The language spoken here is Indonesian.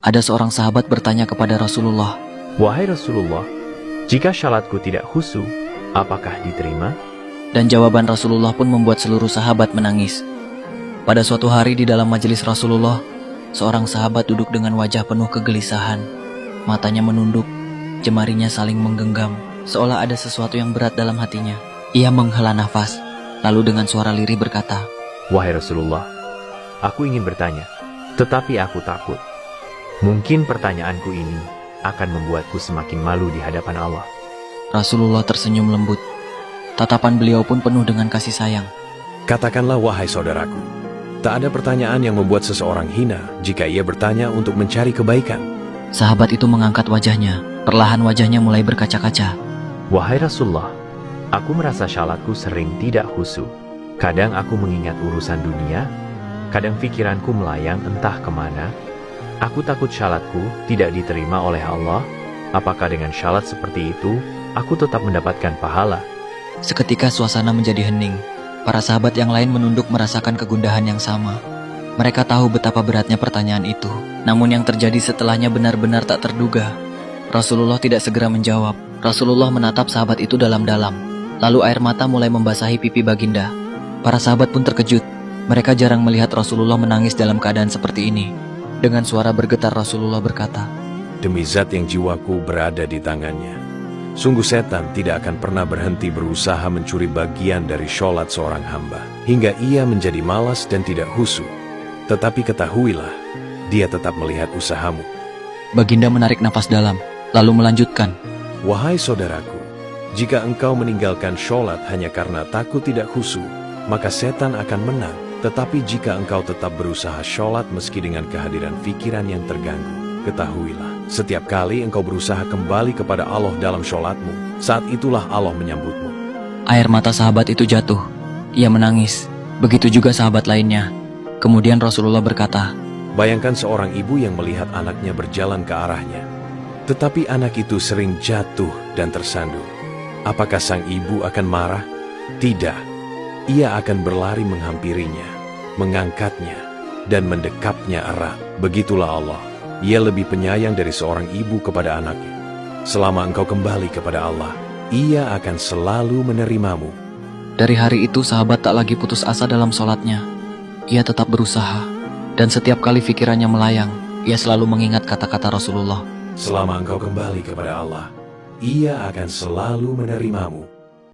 Ada seorang sahabat bertanya kepada Rasulullah, "Wahai Rasulullah, jika syalatku tidak khusyuk, apakah diterima?" dan jawaban Rasulullah pun membuat seluruh sahabat menangis. Pada suatu hari di dalam majelis Rasulullah, seorang sahabat duduk dengan wajah penuh kegelisahan. Matanya menunduk, jemarinya saling menggenggam, seolah ada sesuatu yang berat dalam hatinya. Ia menghela nafas, lalu dengan suara lirih berkata, "Wahai Rasulullah, aku ingin bertanya, tetapi aku takut. Mungkin pertanyaanku ini akan membuatku semakin malu di hadapan Allah." Rasulullah tersenyum lembut. Tatapan beliau pun penuh dengan kasih sayang. Katakanlah wahai saudaraku, tak ada pertanyaan yang membuat seseorang hina jika ia bertanya untuk mencari kebaikan. Sahabat itu mengangkat wajahnya. Perlahan wajahnya mulai berkaca-kaca. "Wahai Rasulullah, aku merasa syalatku sering tidak khusyuk. Kadang aku mengingat urusan dunia, kadang pikiranku melayang entah kemana. Aku takut syalatku tidak diterima oleh Allah. Apakah dengan syalat seperti itu, aku tetap mendapatkan pahala?" Seketika suasana menjadi hening. Para sahabat yang lain menunduk merasakan kegundahan yang sama. Mereka tahu betapa beratnya pertanyaan itu. Namun yang terjadi setelahnya benar-benar tak terduga. Rasulullah tidak segera menjawab. Rasulullah menatap sahabat itu dalam-dalam. Lalu air mata mulai membasahi pipi baginda. Para sahabat pun terkejut. Mereka jarang melihat Rasulullah menangis dalam keadaan seperti ini. Dengan suara bergetar Rasulullah berkata, Demi zat yang jiwaku berada di tangannya, sungguh setan tidak akan pernah berhenti berusaha mencuri bagian dari sholat seorang hamba, hingga ia menjadi malas dan tidak khusyuk. Tetapi ketahuilah, dia tetap melihat usahamu. Baginda menarik nafas dalam, lalu melanjutkan, Wahai saudaraku, jika engkau meninggalkan sholat hanya karena takut tidak khusyuk, maka setan akan menang. Tetapi jika engkau tetap berusaha sholat meski dengan kehadiran pikiran yang terganggu, ketahuilah, setiap kali engkau berusaha kembali kepada Allah dalam sholatmu, saat itulah Allah menyambutmu. Air mata sahabat itu jatuh. Ia menangis. Begitu juga sahabat lainnya. Kemudian Rasulullah berkata, Bayangkan seorang ibu yang melihat anaknya berjalan ke arahnya, tetapi anak itu sering jatuh dan tersandung. Apakah sang ibu akan marah? Tidak. Ia akan berlari menghampirinya, mengangkatnya, dan mendekapnya erat. Begitulah Allah. Ia lebih penyayang dari seorang ibu kepada anaknya. Selama engkau kembali kepada Allah, Ia akan selalu menerimamu. dari hari itu sahabat tak lagi putus asa dalam sholatnya. Ia tetap berusaha, dan setiap kali pikirannya melayang, ia selalu mengingat kata-kata Rasulullah. Selama engkau kembali kepada Allah, Ia akan selalu menerimamu.